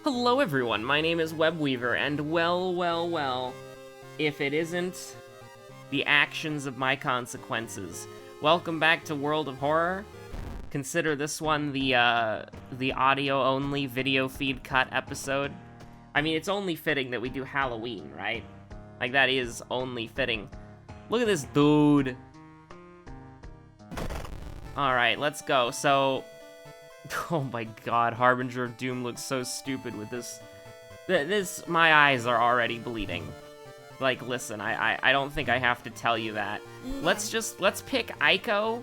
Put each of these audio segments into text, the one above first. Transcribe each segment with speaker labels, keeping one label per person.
Speaker 1: Hello everyone, my name is Webweaver, and well, if it isn't the actions of my consequences. Welcome back to World of Horror. Consider this one the audio-only video feed cut episode. I mean, it's only fitting that we do Halloween, right? Like, that is only fitting. Look at this dude. Alright, let's go. So, oh my god, Harbinger of Doom looks so stupid with this. My eyes are already bleeding. Like, listen, I don't think I have to tell you that. Let's pick Ico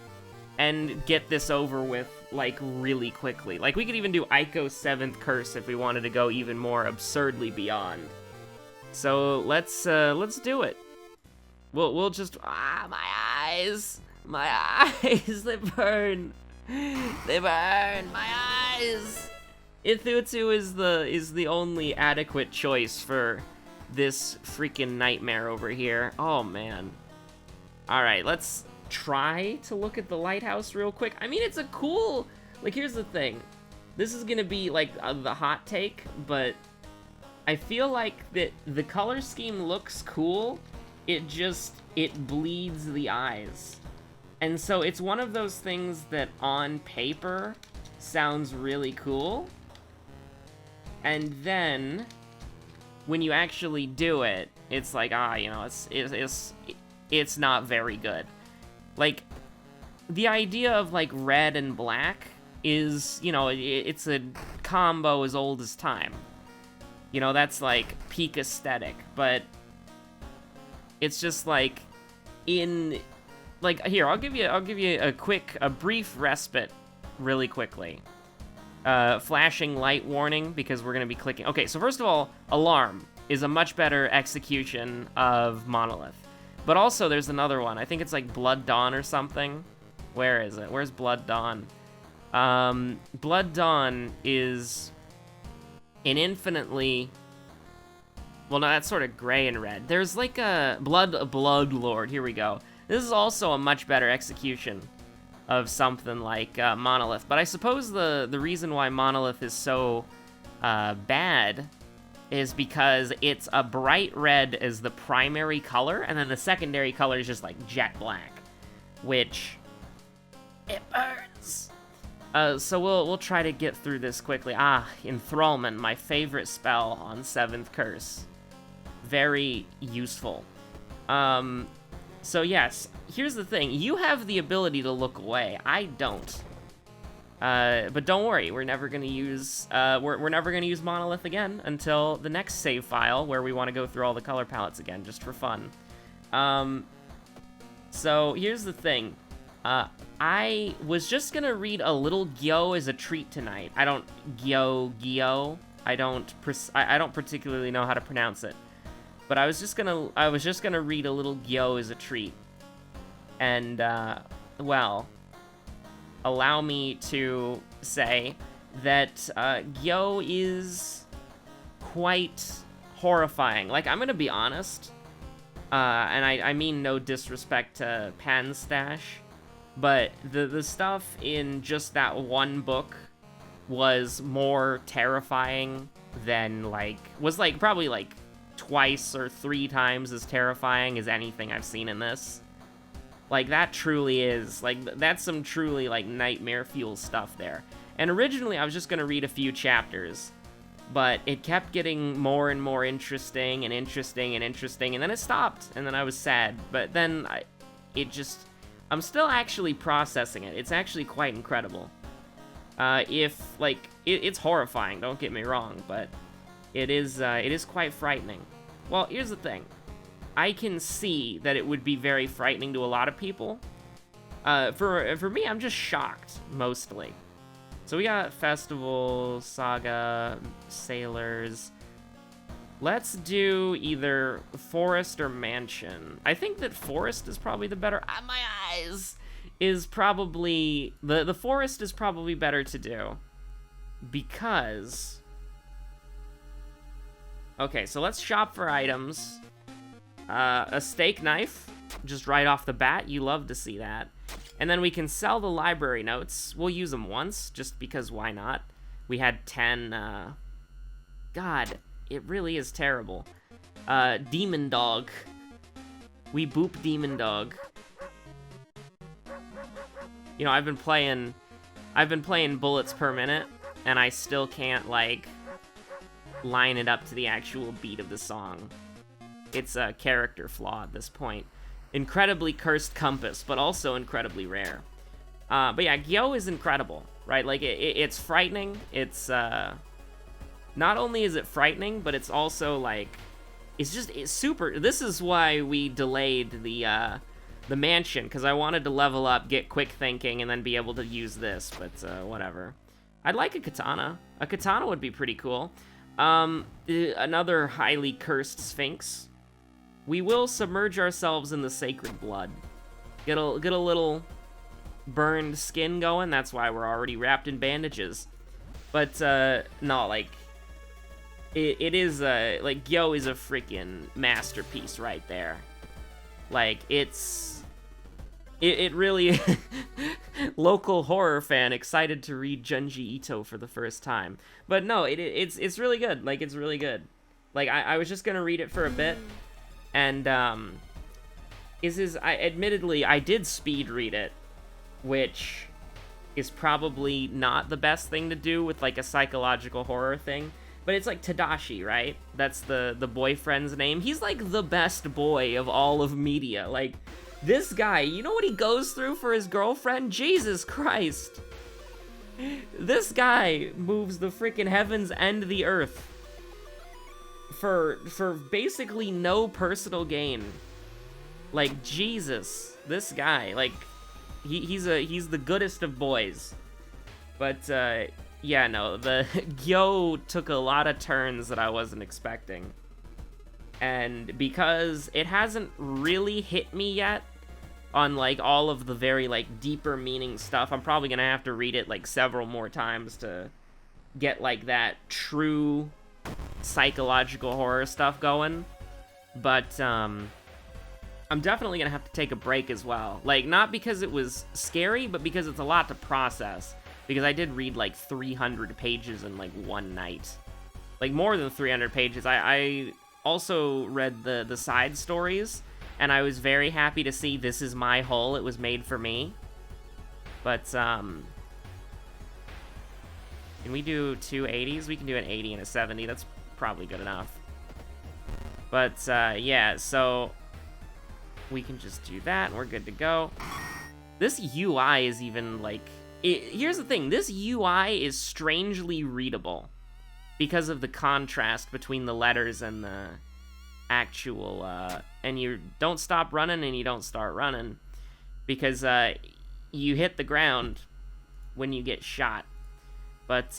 Speaker 1: and get this over with, like, really quickly. Like, we could even do Ico's 7th Curse if we wanted to go even more absurdly beyond. So, let's do it. We'll just, my eyes, they burn. They burn my eyes. Ithutsu is the only adequate choice for this freaking nightmare over here. Oh man. All right, let's try to look at the lighthouse real quick. I mean, it's a cool. Like, here's the thing. This is gonna be like the hot take, but I feel like that the color scheme looks cool. It bleeds the eyes. And so it's one of those things that on paper sounds really cool. And then when you actually do it, it's like, you know, it's not very good. Like, the idea of like red and black is, you know, it's a combo as old as time. You know, that's like peak aesthetic, but it's just like like, here, I'll give you a brief respite really quickly. Flashing light warning, because we're gonna be clicking. Okay, so first of all, Alarm is a much better execution of Monolith. But also, there's another one. I think it's like Blood Dawn or something. Where is it? Where's Blood Dawn? Blood Dawn is an infinitely... Well, no, that's sort of gray and red. There's like a Blood Lord. Here we go. This is also a much better execution of something like Monolith. But I suppose the reason why Monolith is so bad is because it's a bright red as the primary color, and then the secondary color is just like jet black, which it burns. So we'll try to get through this quickly. Enthrallment, my favorite spell on 7th Curse. Very useful. So yes, here's the thing. You have the ability to look away. I don't. But don't worry, we're never gonna use we're never gonna use Monolith again until the next save file where we want to go through all the color palettes again, just for fun. So here's the thing. I was just gonna read a little Gyo as a treat tonight. I don't Gyo. I don't particularly know how to pronounce it. But I was just gonna read a little Gyo as a treat. And, well, allow me to say that, Gyo is quite horrifying. Like, I'm gonna be honest, and I mean no disrespect to Pan Stash, but the stuff in just that one book was more terrifying than, probably, twice or 3 times as terrifying as anything I've seen in this. Like, that truly is, that's some truly, nightmare fuel stuff there. And originally, I was just gonna read a few chapters, but it kept getting more and more interesting, and then it stopped, and then I was sad. But then, I'm still actually processing it. It's actually quite incredible. It's horrifying, don't get me wrong, but it is quite frightening. Well, here's the thing. I can see that it would be very frightening to a lot of people. For me, I'm just shocked, mostly. So we got Festival, Saga, Sailors. Let's do either Forest or Mansion. I think that Forest is probably the better... my eyes! Is probably... The Forest is probably better to do. Because... Okay, so let's shop for items. A steak knife, just right off the bat. You love to see that. And then we can sell the library notes. We'll use them once, just because why not? We had 10 God, it really is terrible. Demon Dog. We boop Demon Dog. You know, I've been playing bullets per minute, and I still can't, like, line it up to the actual beat of the song. It's a character flaw at this point. Incredibly cursed compass, but also incredibly rare. But yeah, Gyo is incredible, right? Like, it's frightening. It's, not only is it frightening, but it's also, like, it's super. This is why we delayed the mansion, because I wanted to level up, get quick thinking, and then be able to use this, but whatever. I'd like a katana. A katana would be pretty cool. Another highly cursed sphinx. We will submerge ourselves in the sacred blood. Get a little burned skin going. That's why we're already wrapped in bandages. But no, like, it is like, Gyo is a freaking masterpiece right there. Like, it really local horror fan excited to read Junji Ito for the first time. But no, it's really good. Like, it's really good. Like, I was just gonna read it for a bit, and admittedly I did speed read it, which is probably not the best thing to do with, like, a psychological horror thing. But it's like Tadashi, right? That's the boyfriend's name. He's like the best boy of all of media. Like, this guy, you know what he goes through for his girlfriend? Jesus Christ. This guy moves the freaking heavens and the earth for basically no personal gain. Like, Jesus, this guy, like, he's the goodest of boys. But yeah, no, the Gyo took a lot of turns that I wasn't expecting. And because it hasn't really hit me yet on, like, all of the very, like, deeper meaning stuff, I'm probably gonna have to read it, like, several more times to get, like, that true psychological horror stuff going. But I'm definitely gonna have to take a break as well. Like, not because it was scary, but because it's a lot to process. Because I did read, like, 300 pages in, like, one night. Like, more than 300 pages. I also read the side stories, and I was very happy to see this is my hull. It was made for me. But, can we do two 80s? We can do an 80 and a 70. That's probably good enough. But, yeah, so we can just do that, and we're good to go. This UI is even, like... here's the thing, this UI is strangely readable because of the contrast between the letters and the actual, and you don't stop running and you don't start running because, you hit the ground when you get shot. But,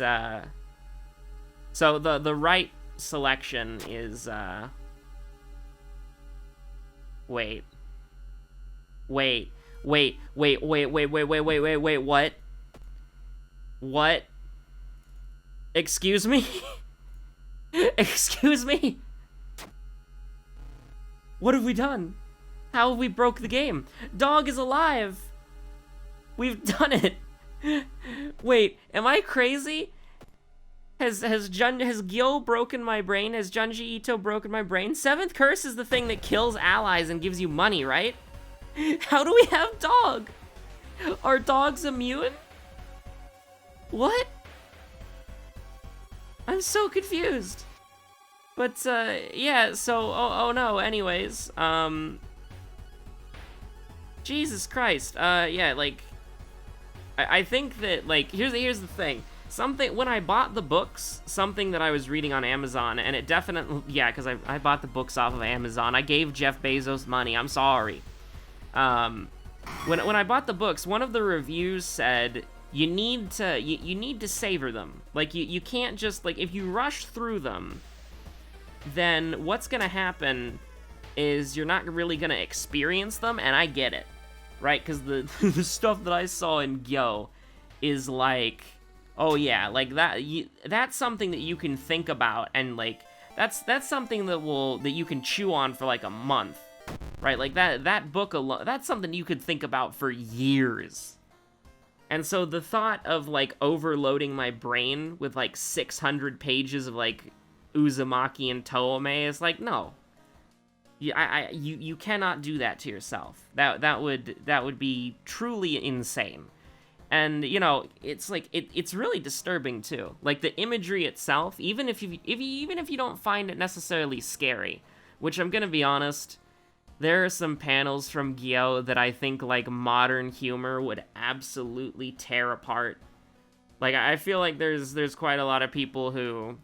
Speaker 1: so the right selection is, wait, what? What? Excuse me? Excuse me? What have we done? How have we broke the game? Dog is alive! We've done it! Wait, am I crazy? Has Gyo broken my brain? Has Junji Ito broken my brain? Seventh curse is the thing that kills allies and gives you money, right? How do we have dog? Are dogs immune? What? I'm so confused. But, yeah, so, oh no, anyways, Jesus Christ, yeah, like, I think that, like, here's the thing. When I bought the books, something that I was reading on Amazon, and it definitely, yeah, because I bought the books off of Amazon. I gave Jeff Bezos money, I'm sorry. When I bought the books, one of the reviews said, you need to savor them. Like, you can't just, like, if you rush through them, then what's gonna happen is you're not really gonna experience them, and I get it, right? Because the the stuff that I saw in Gyo is like, oh yeah, like that's something that you can think about, and like that's something that you can chew on for like a month, right? Like that book alone, that's something you could think about for years. And so the thought of like overloading my brain with like 600 pages of like Uzumaki and Toomei is like, no. You cannot do that to yourself. That would be truly insane. And, you know, it's like, it's really disturbing too. Like, the imagery itself, even if you don't find it necessarily scary, which I'm gonna be honest, there are some panels from Gyo that I think, like, modern humor would absolutely tear apart. Like, I feel like there's quite a lot of people who...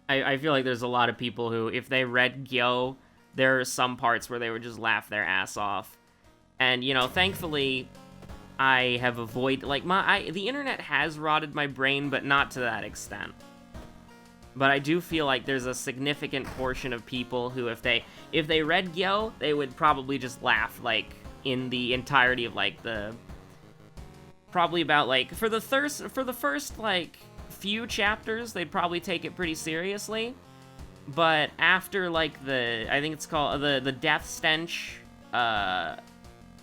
Speaker 1: I feel like there's a lot of people who, if they read Gyo, there are some parts where they would just laugh their ass off. And, you know, thankfully, I have avoided... Like, the internet has rotted my brain, but not to that extent. But I do feel like there's a significant portion of people who, if they read Gyo, they would probably just laugh, like, in the entirety of, like, the... Probably about, like, for the first, like, few chapters, they'd probably take it pretty seriously. But after, like, I think it's called, the Death Stench,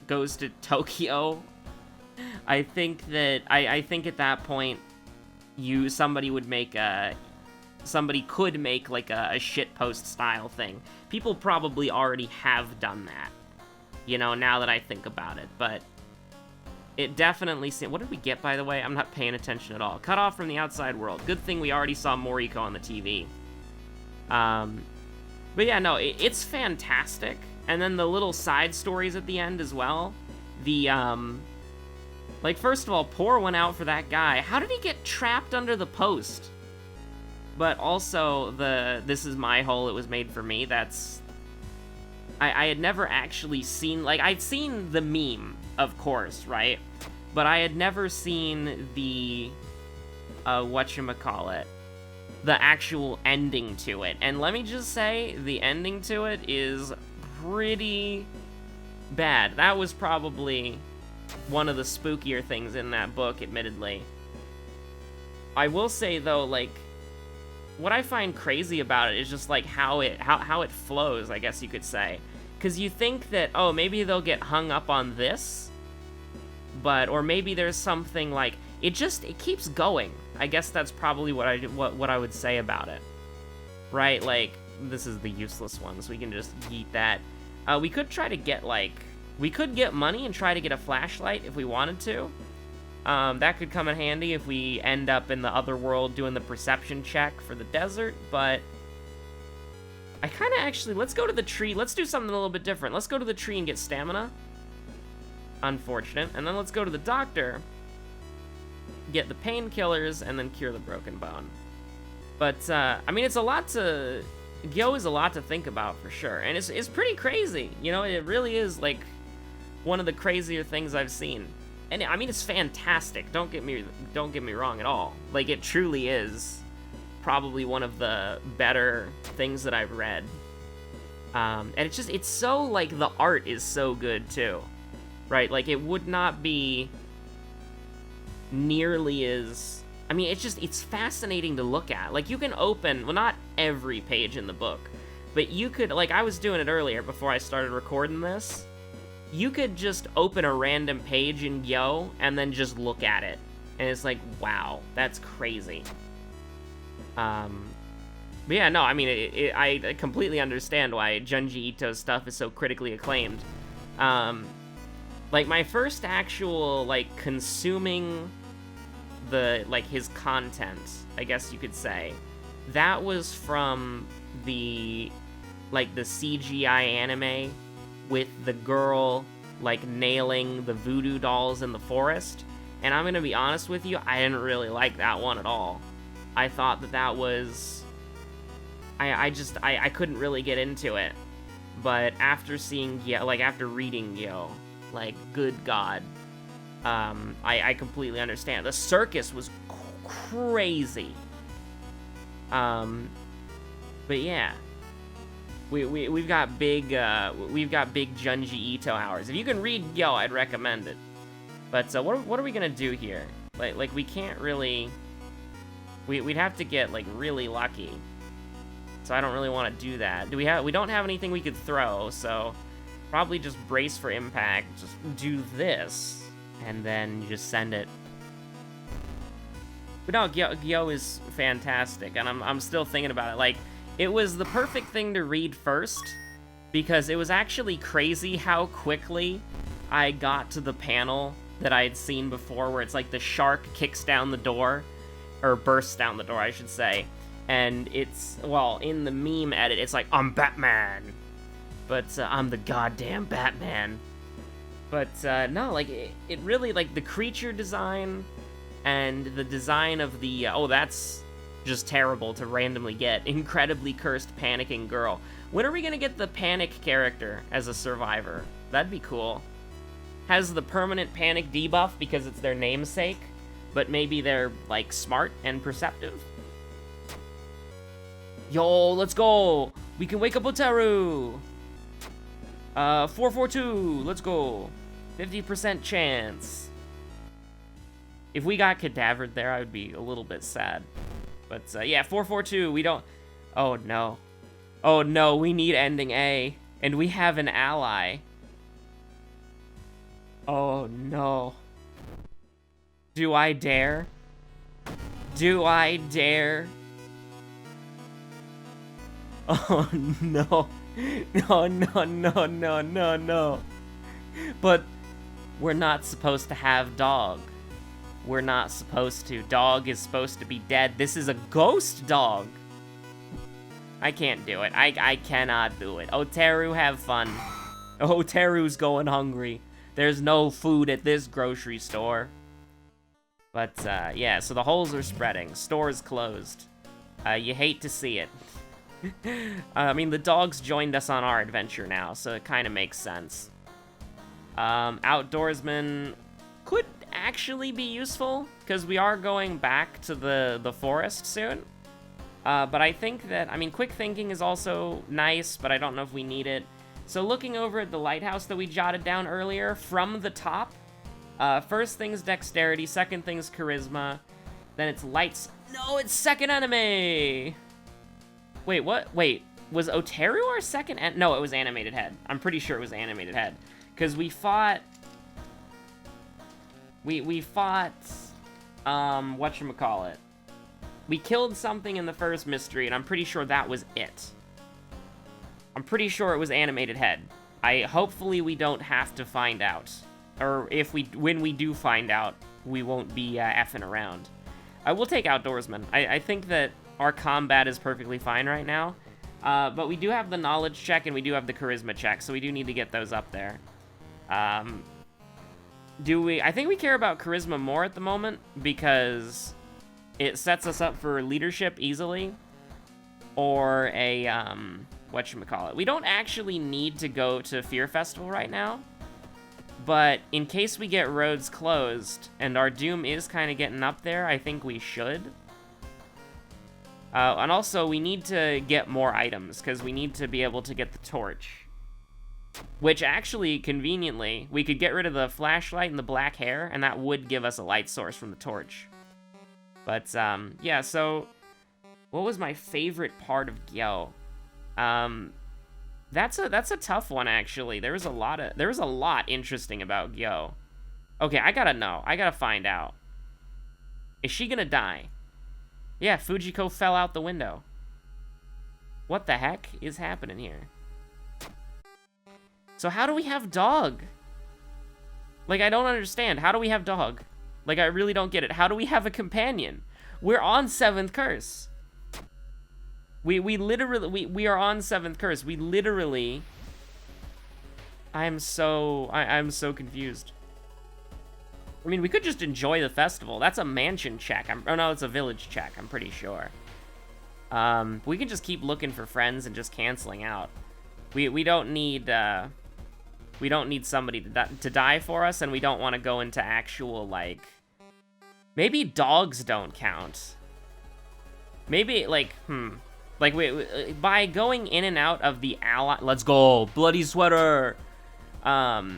Speaker 1: goes to Tokyo, I think that, I think at that point, somebody could make, like, a shitpost style thing. People probably already have done that, you know, now that I think about it, but it definitely seems... What did we get, by the way? I'm not paying attention at all. Cut off from the outside world. Good thing we already saw Moriko on the TV. But yeah, no, it's fantastic. And then the little side stories at the end as well. Like, first of all, pour one out for that guy. How did he get trapped under the post? But also, this is my hole, it was made for me, that's... I had never actually seen... Like, I'd seen the meme, of course, right? But I had never seen the... whatchamacallit? The actual ending to it. And let me just say, the ending to it is pretty bad. That was probably one of the spookier things in that book, admittedly. I will say, though, like... What I find crazy about it is just, like, how it flows, I guess you could say. Because you think that, oh, maybe they'll get hung up on this, or maybe there's something, like, it keeps going. I guess that's probably what I would say about it. Right? Like, this is the useless one, so we can just yeet that. We could try to get, like, we could get money and try to get a flashlight if we wanted to. That could come in handy if we end up in the other world doing the perception check for the desert, but I kind of actually, let's go to the tree. Let's do something a little bit different. Let's go to the tree and get stamina. Unfortunate. And then let's go to the doctor, get the painkillers, and then cure the broken bone. But, I mean, it's a lot to... Gyo is a lot to think about, for sure. And it's pretty crazy. You know, it really is, like, one of the crazier things I've seen. And I mean, it's fantastic. Don't get me wrong at all. Like, it truly is probably one of the better things that I've read. And it's so, like, the art is so good too, right? Like, it would not be nearly as... I mean, it's fascinating to look at. Like, you can open, well, not every page in the book, but you could, like, I was doing it earlier before I started recording this. You could just open a random page in Gyo and then just look at it. And it's like, wow, that's crazy. But yeah, no, I mean, I completely understand why Junji Ito's stuff is so critically acclaimed. Like, my first actual, like, consuming his content, I guess you could say, that was from the CGI anime with the girl, like, nailing the voodoo dolls in the forest. And I'm gonna be honest with you, I didn't really like that one at all. I thought that was... I couldn't really get into it. But after seeing Gyo, like, after reading Gyo, like, good God, I completely understand. The circus was crazy. But yeah. We've got big Junji Ito hours. If you can read Gyo, I'd recommend it. But what are we gonna do here? Like we can't really. We'd have to get, like, really lucky. So I don't really want to do that. We don't have anything we could throw, so probably just brace for impact. Just do this, and then you just send it. But no, Gyo is fantastic, and I'm still thinking about it. Like, it was the perfect thing to read first, because it was actually crazy how quickly I got to the panel that I had seen before, where it's like the shark kicks down the door, or bursts down the door, I should say, and it's, well, in the meme edit, it's like, I'm Batman, but I'm the goddamn Batman. But no, like, it really, like, the creature design and the design of the, oh, that's just terrible to randomly get, incredibly cursed panicking girl. When are we gonna get the panic character as a survivor? That'd be cool. Has the permanent panic debuff because it's their namesake, but maybe they're, like, smart and perceptive. Yo, let's go! We can wake up Oteru! 442, let's go. 50% chance. If we got cadavered there, I would be a little bit sad. But, yeah, 442, we don't... Oh, no. Oh, no, we need ending A. And we have an ally. Oh, no. Do I dare? Do I dare? Oh, no. No, no, no, no, no, no. But we're not supposed to have dog. We're not supposed to. Dog is supposed to be dead. This is a ghost dog. I can't do it. I cannot do it. Oteru, have fun. Oteru's going hungry. There's no food at this grocery store. But, yeah, so the holes are spreading. Store's closed. You hate to see it. I mean, the dogs joined us on our adventure now, so it kind of makes sense. Outdoorsman could actually be useful, because we are going back to the forest soon. But I think that, I mean, quick thinking is also nice, but I don't know if we need it. So looking over at the lighthouse that we jotted down earlier, from the top, first thing's dexterity, second thing's charisma, then it's lights. No, it's second enemy! Wait, what? Wait, was Oteru our second no, it was animated head. I'm pretty sure it was animated head. Because we fought... We fought... whatchamacallit. We killed something in the first mystery, and I'm pretty sure that was it. I'm pretty sure it was animated head. Hopefully we don't have to find out. Or when we do find out, we won't be effing around. I will take Outdoorsman. I think that our combat is perfectly fine right now. But we do have the knowledge check and we do have the charisma check, so we do need to get those up there. I think we care about charisma more at the moment because it sets us up for leadership easily. Or a, whatchamacallit. We don't actually need to go to Fear Festival right now. But in case we get roads closed and our doom is kind of getting up there, I think we should. And also, we need to get more items, because we need to be able to get the torch. Which actually, conveniently, we could get rid of the flashlight and the black hair, and that would give us a light source from the torch. But, yeah, so... What was my favorite part of Gyo? That's a tough one, actually. There was a lot interesting about Gyo. Okay, I gotta know. I gotta find out. Is she gonna die? Yeah, Fujiko fell out the window. What the heck is happening here? So how do we have dog? Like, I don't understand. How do we have dog? Like, I really don't get it. How do we have a companion? We're on 7th curse. We literally are on 7th curse. We literally... I'm so confused. I mean, we could just enjoy the festival. That's a mansion check. Oh no, it's a village check, I'm pretty sure. We can just keep looking for friends and just canceling out. We don't need somebody to die for us, and we don't want to go into actual, like... Maybe dogs don't count. Maybe, like, Like, by going in and out of the ally... Let's go! Bloody sweater! By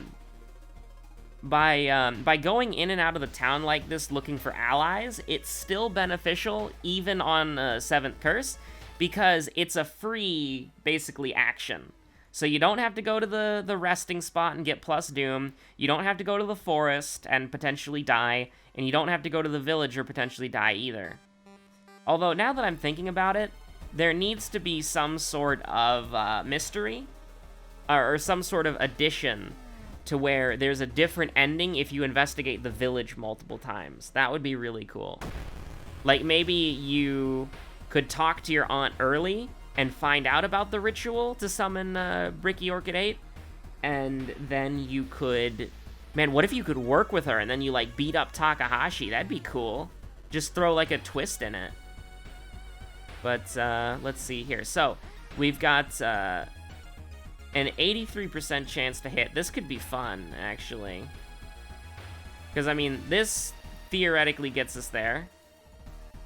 Speaker 1: going in and out of the town like this looking for allies, it's still beneficial even on 7th Curse, because it's a free, basically, action. So you don't have to go to the resting spot and get plus doom. You don't have to go to the forest and potentially die. And you don't have to go to the village or potentially die either. Although, now that I'm thinking about it, there needs to be some sort of mystery, or some sort of addition to where there's a different ending if you investigate the village multiple times. That would be really cool. Like, maybe you could talk to your aunt early and find out about the ritual to summon Bricky Orchid 8, and then you could... Man, what if you could work with her and then you, like, beat up Takahashi? That'd be cool. Just throw, like, a twist in it. But, let's see here. So, we've got an 83% chance to hit. This could be fun, actually. Because, I mean, this theoretically gets us there.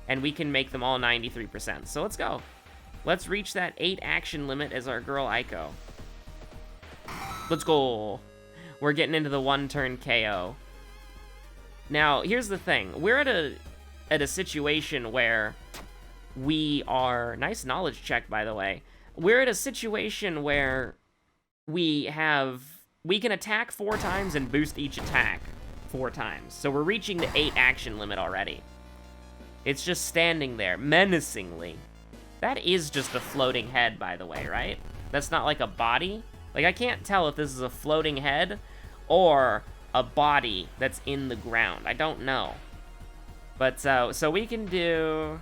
Speaker 1: And we can make them all 93%. So, let's go. Let's reach that 8 action limit as our girl Aiko. Let's go. We're getting into the 1-turn KO. Now, here's the thing. We're at a situation where we are... Nice knowledge check, by the way. We're at a situation where we can attack 4 times and boost each attack 4 times. So we're reaching the 8 action limit already. It's just standing there, menacingly. That is just a floating head, by the way, right? That's not like a body. Like, I can't tell if this is a floating head or a body that's in the ground. I don't know. But, so we can do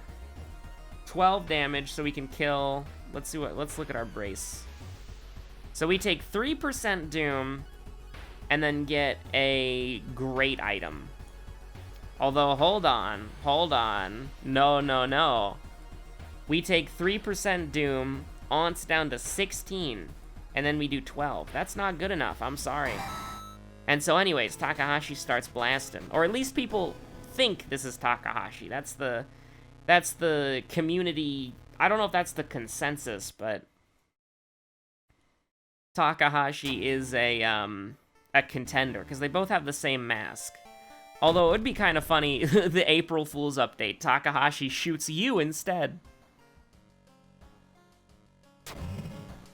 Speaker 1: 12 damage, so we can kill... Let's look at our brace. So we take 3% Doom, and then get a great item. Although, hold on. No. We take 3% Doom, Aunt's down to 16, and then we do 12. That's not good enough, I'm sorry. And so anyways, Takahashi starts blasting. Or at least people think this is Takahashi. That's the community... I don't know if that's the consensus, but... Takahashi is a contender, because they both have the same mask. Although it would be kind of funny, the April Fool's update, Takahashi shoots you instead.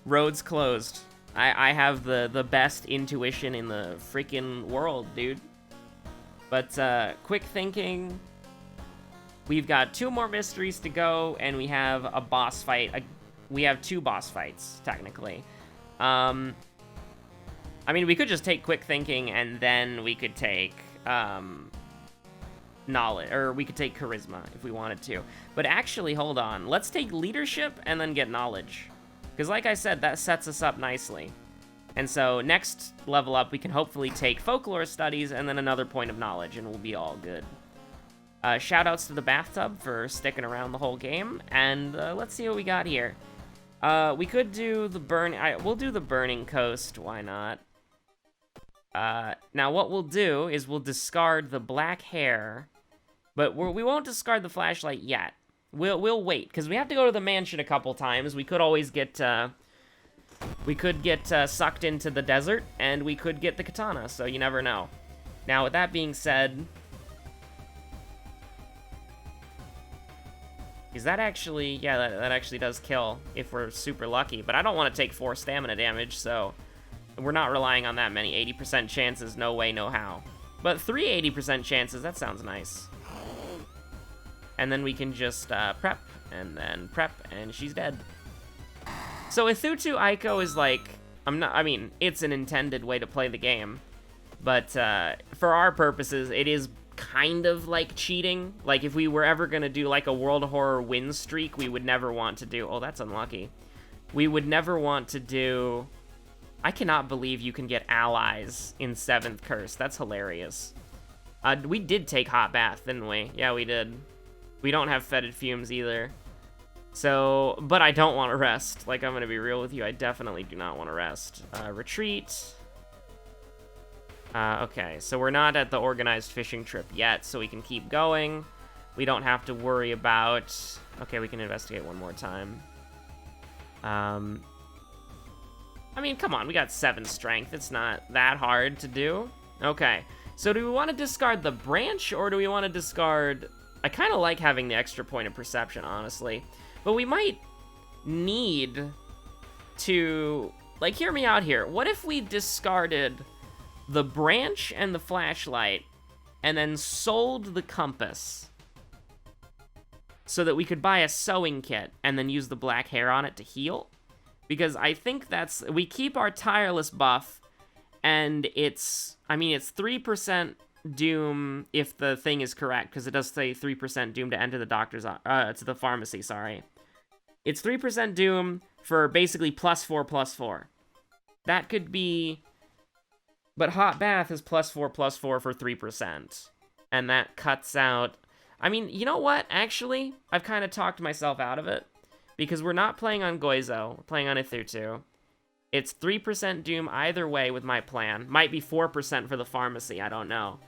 Speaker 1: Roads closed. I have the best intuition in the freaking world, dude. But, quick thinking. We've got 2 more mysteries to go, and we have a boss fight. We have 2 boss fights, technically. I mean, we could just take quick thinking, and then we could take, knowledge, or we could take charisma if we wanted to. But actually, hold on. Let's take leadership and then get knowledge. Because like I said, that sets us up nicely. And so next level up, we can hopefully take folklore studies and then another point of knowledge, and we'll be all good. Shoutouts to the bathtub for sticking around the whole game, and let's see what we got here. We could do the we'll do the Burning Coast, why not? Now what we'll do is we'll discard the black hair, but we won't discard the flashlight yet. We'll wait, because we have to go to the mansion a couple times. We could always get, sucked into the desert, and we could get the katana, so you never know. Now, with that being said... Is that actually... Yeah, that actually does kill, if we're super lucky. But I don't want to take 4 stamina damage, so... We're not relying on that many. 80% chances, no way, no how. But 3 80% chances, that sounds nice. And then we can just prep, and then prep, and she's dead. So Ithutu Aiko is like... I mean, it's an intended way to play the game. But for our purposes, it is kind of like cheating. Like, if we were ever going to do like a World Horror win streak, we would never want to do... Oh, that's unlucky. We would never want to do... I cannot believe you can get allies in 7th Curse. That's hilarious. We did take Hot Bath, didn't we? Yeah, we did. We don't have Fetid Fumes either. So, but I don't want to rest. Like, I'm going to be real with you. I definitely do not want to rest. Retreat. Okay, so we're not at the organized fishing trip yet, so we can keep going. We don't have to worry about... Okay, we can investigate one more time. I mean, come on, we got 7 strength. It's not that hard to do. Okay, so do we want to discard the branch, or do we want to discard... I kind of like having the extra point of perception, honestly. But we might need to... Like, hear me out here. What if we discarded the branch and the flashlight, and then sold the compass so that we could buy a sewing kit and then use the black hair on it to heal. Because I think we keep our tireless buff, and it's 3% doom if the thing is correct, because it does say 3% doom to enter the to the pharmacy, sorry. It's 3% doom for basically +4/+4. That could be, but hot bath is +4/+4 for 3%. And that cuts out, I mean, you know what, actually, I've kind of talked myself out of it, because we're not playing on Goizo, we're playing on Ithutu. It's 3% doom either way with my plan. Might be 4% for the pharmacy, I don't know.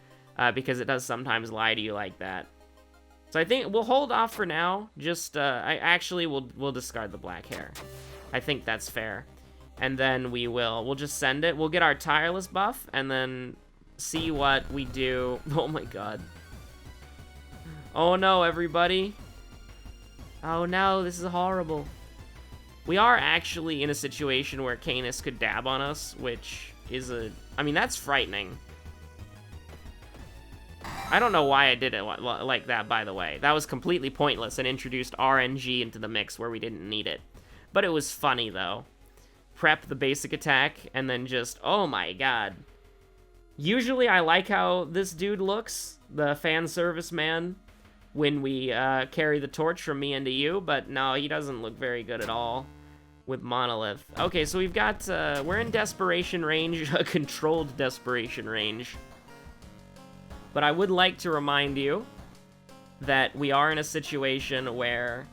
Speaker 1: Because it does sometimes lie to you like that. So I think we'll hold off for now. Just, we'll discard the black hair. I think that's fair. And then we'll just send it. We'll get our tireless buff, and then see what we do. Oh my god. Oh no, everybody. Oh no, this is horrible. We are actually in a situation where Canis could dab on us, which is that's frightening. I don't know why I did it like that, by the way. That was completely pointless and introduced RNG into the mix where we didn't need it. But it was funny, though. Prep the basic attack, and then just, oh my god. Usually I like how this dude looks, the fan service man, when we carry the torch from me into you, but no, he doesn't look very good at all with Monolith. Okay, so we've got, we're in desperation range, a controlled desperation range. But I would like to remind you that we are in a situation where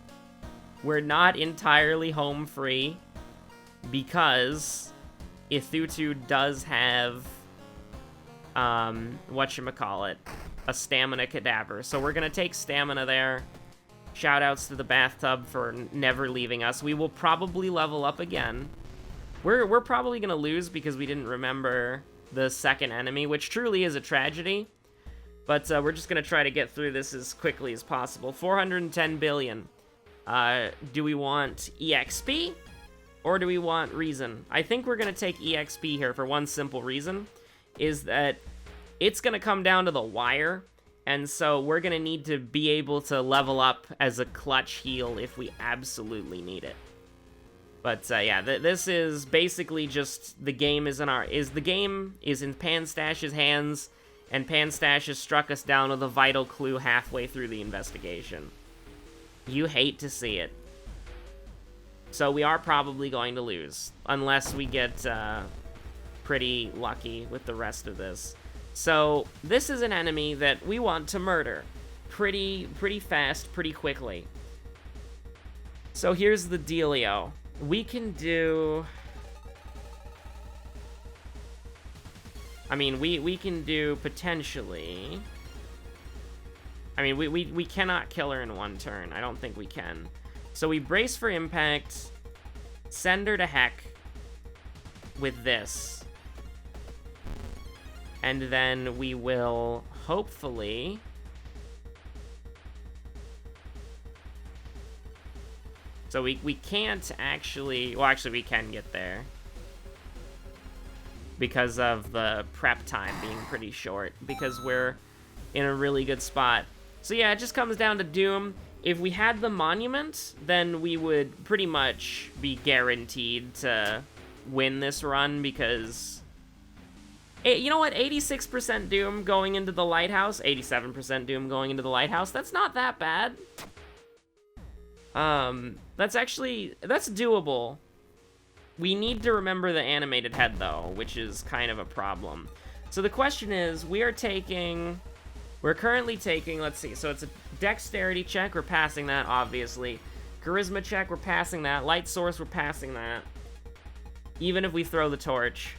Speaker 1: we're not entirely home free, because Ithutu does have, whatchamacallit, a stamina cadaver. So we're gonna take stamina there. Shoutouts to the bathtub for never leaving us. We will probably level up again. We're probably gonna lose because we didn't remember the second enemy, which truly is a tragedy. But we're just gonna try to get through this as quickly as possible. 410 billion. Do we want EXP? Or do we want reason? I think we're gonna take EXP here for one simple reason, is that it's gonna come down to the wire, and so we're gonna need to be able to level up as a clutch heal if we absolutely need it. But yeah, this is basically just the game is in Panstash's hands, and Panstash has struck us down with a vital clue halfway through the investigation. You hate to see it. So we are probably going to lose, unless we get pretty lucky with the rest of this. So this is an enemy that we want to murder pretty fast, pretty quickly. So here's the dealio. We can do... I mean, we can do potentially... I mean, we cannot kill her in one turn. I don't think we can. So we brace for impact, send her to heck with this. And then we will hopefully... So we can't actually... Well, actually, we can get there. Because of the prep time being pretty short. Because we're in a really good spot. So yeah, it just comes down to Doom. If we had the monument, then we would pretty much be guaranteed to win this run, because... You know what? 86% Doom going into the lighthouse, 87% Doom going into the lighthouse. That's not that bad. That's doable. We need to remember the animated head, though, which is kind of a problem. So the question is, we're currently taking, let's see, so it's a dexterity check, we're passing that, obviously. Charisma check, we're passing that. Light source, we're passing that. Even if we throw the torch.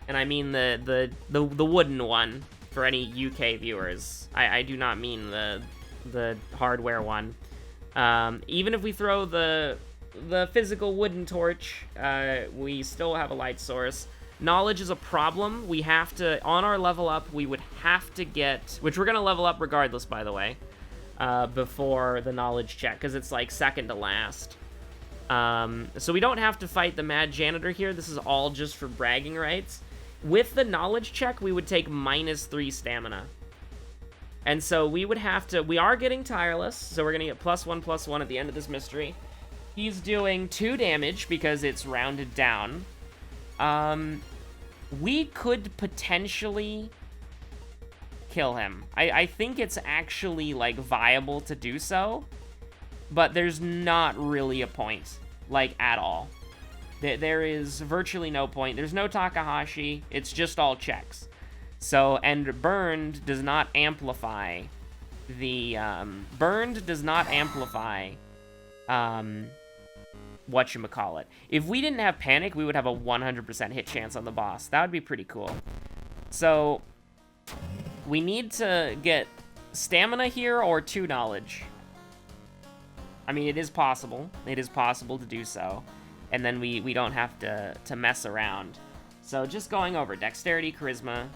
Speaker 1: And I mean the wooden one, for any UK viewers. I do not mean the hardware one. Even if we throw the physical wooden torch, we still have a light source. Knowledge is a problem. We have to, on our level up, we would have to get, which we're going to level up regardless, by the way, before the knowledge check, because it's like second to last. So we don't have to fight the mad janitor here. This is all just for bragging rights. With the knowledge check, we would take -3 stamina. And so we would have to... We are getting Tireless, so we're going to get +1/+1 at the end of this mystery. He's doing 2 damage because it's rounded down. We could potentially kill him. I think it's actually, like, viable to do so, but there's not really a point, like, at all. There is virtually no point. There's no Takahashi. It's just all checks. So, and Burned does not amplify the, Burned does not amplify, whatchamacallit. If we didn't have Panic, we would have a 100% hit chance on the boss. That would be pretty cool. So, we need to get Stamina here or 2 Knowledge. I mean, it is possible. It is possible to do so. And then we don't have to mess around. So, just going over. Dexterity, Charisma,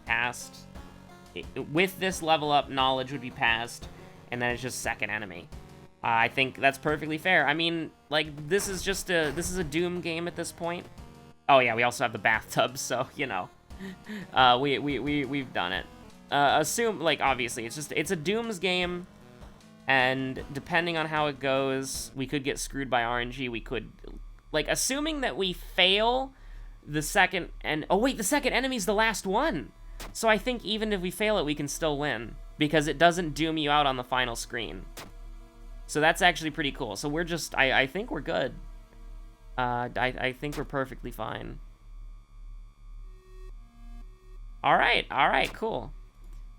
Speaker 1: passed. With this level up, Knowledge would be passed. And then it's just second enemy. I think that's perfectly fair. I mean, like, this is a Doom game at this point. Oh yeah, we also have the bathtub, so, you know. We've done it. Assume, like, obviously, it's a Doom's game, and depending on how it goes, we could get screwed by RNG, we could, like, assuming that we fail the second, oh wait, the second enemy's the last one! So I think even if we fail it, we can still win, because it doesn't doom you out on the final screen. So that's actually pretty cool. So we're just, I think we're good. I think we're perfectly fine. All right, cool.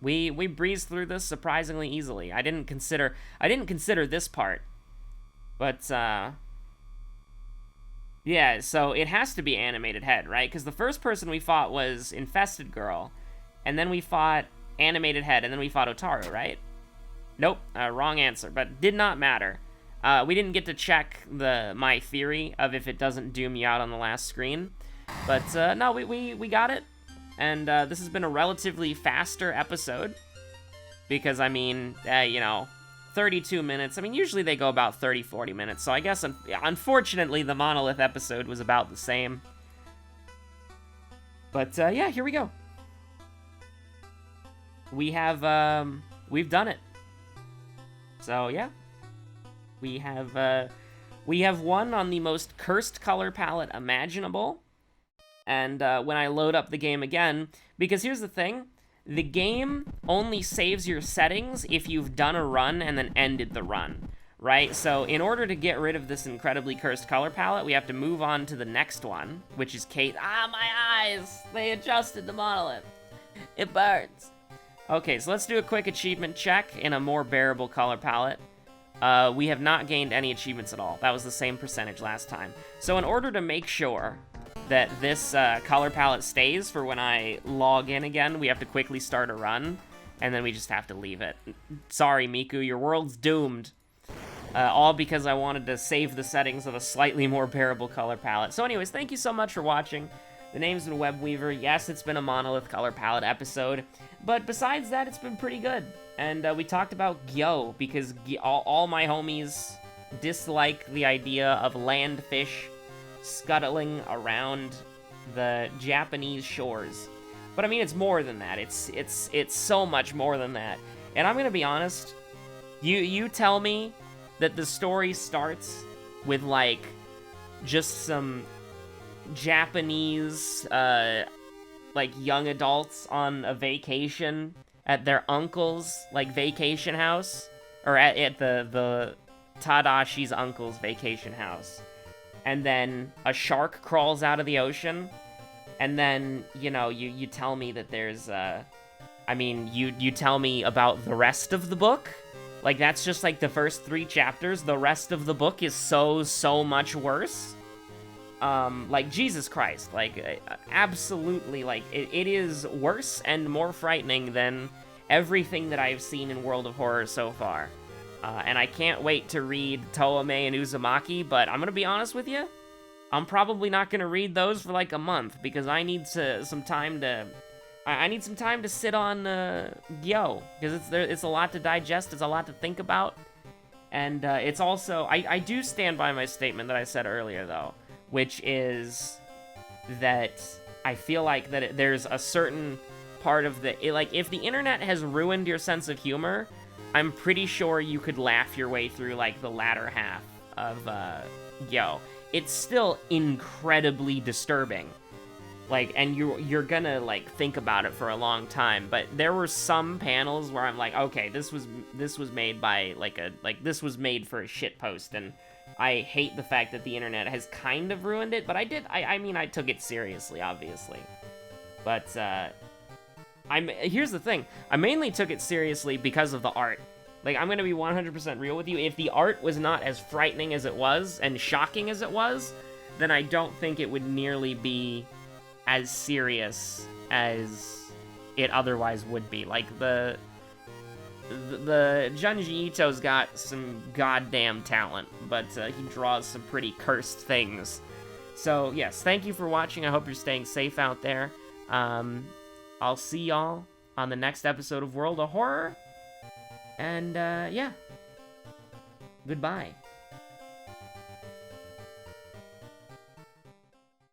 Speaker 1: We breezed through this surprisingly easily. I didn't consider this part. But, yeah, so it has to be Animated Head, right? Because the first person we fought was Infested Girl, and then we fought Animated Head, and then we fought Otaru, right? Nope, wrong answer, but did not matter. We didn't get to check my theory of if it doesn't doom you out on the last screen. But, no, we got it. And this has been a relatively faster episode. Because, I mean, you know, 32 minutes. I mean, usually they go about 30, 40 minutes. So I guess, unfortunately, the Monolith episode was about the same. But, yeah, here we go. We have, we've done it. So, yeah. We have won on the most cursed color palette imaginable. And when I load up the game again, because here's the thing, the game only saves your settings if you've done a run and then ended the run, right? So in order to get rid of this incredibly cursed color palette, we have to move on to the next one, which is Kate. Ah, my eyes! They adjusted the Monolith. It burns. Okay, so let's do a quick achievement check in a more bearable color palette. We have not gained any achievements at all. That was the same percentage last time. So in order to make sure that this color palette stays for when I log in again, we have to quickly start a run, and then we just have to leave it. Sorry, Miku, your world's doomed. All because I wanted to save the settings of a slightly more bearable color palette. So anyways, thank you so much for watching. The name's been Webweaver. Yes, it's been a Monolith color palette episode, but besides that, it's been pretty good. And we talked about Gyo, because all my homies dislike the idea of land fish scuttling around the Japanese shores. But I mean, it's more than that. It's so much more than that. And I'm gonna be honest, you tell me that the story starts with, like, just some Japanese, like, young adults on a vacation at their uncle's, like, vacation house, or at the Tadashi's uncle's vacation house, and then a shark crawls out of the ocean, and then, you know, you tell me that there's, I mean, you tell me about the rest of the book? Like, that's just, like, the first 3 chapters. The rest of the book is so much worse. Like, Jesus Christ, like, absolutely, like, it is worse and more frightening than everything that I've seen in World of Horror so far. And I can't wait to read Toomei and Uzumaki, but I'm gonna be honest with you, I'm probably not gonna read those for, like, a month, because I need some time to... I need some time to sit on, Gyo, because it's a lot to digest, it's a lot to think about, and, it's also... I do stand by my statement that I said earlier, though, which is that I feel like that there's a certain part of like, if the internet has ruined your sense of humor, I'm pretty sure you could laugh your way through, like, the latter half of, Yo. It's still incredibly disturbing. Like, and you're gonna, like, think about it for a long time, but there were some panels where I'm like, okay, this was made by, this was made for a shitpost, and I hate the fact that the internet has kind of ruined it, but I mean, I took it seriously, obviously. But, here's the thing, I mainly took it seriously because of the art. Like, I'm gonna be 100% real with you, if the art was not as frightening as it was, and shocking as it was, then I don't think it would nearly be as serious as it otherwise would be. Like, the Junji Ito's got some goddamn talent, but he draws some pretty cursed things. So, yes, thank you for watching. I hope you're staying safe out there. I'll see y'all on the next episode of World of Horror. And, yeah. Goodbye.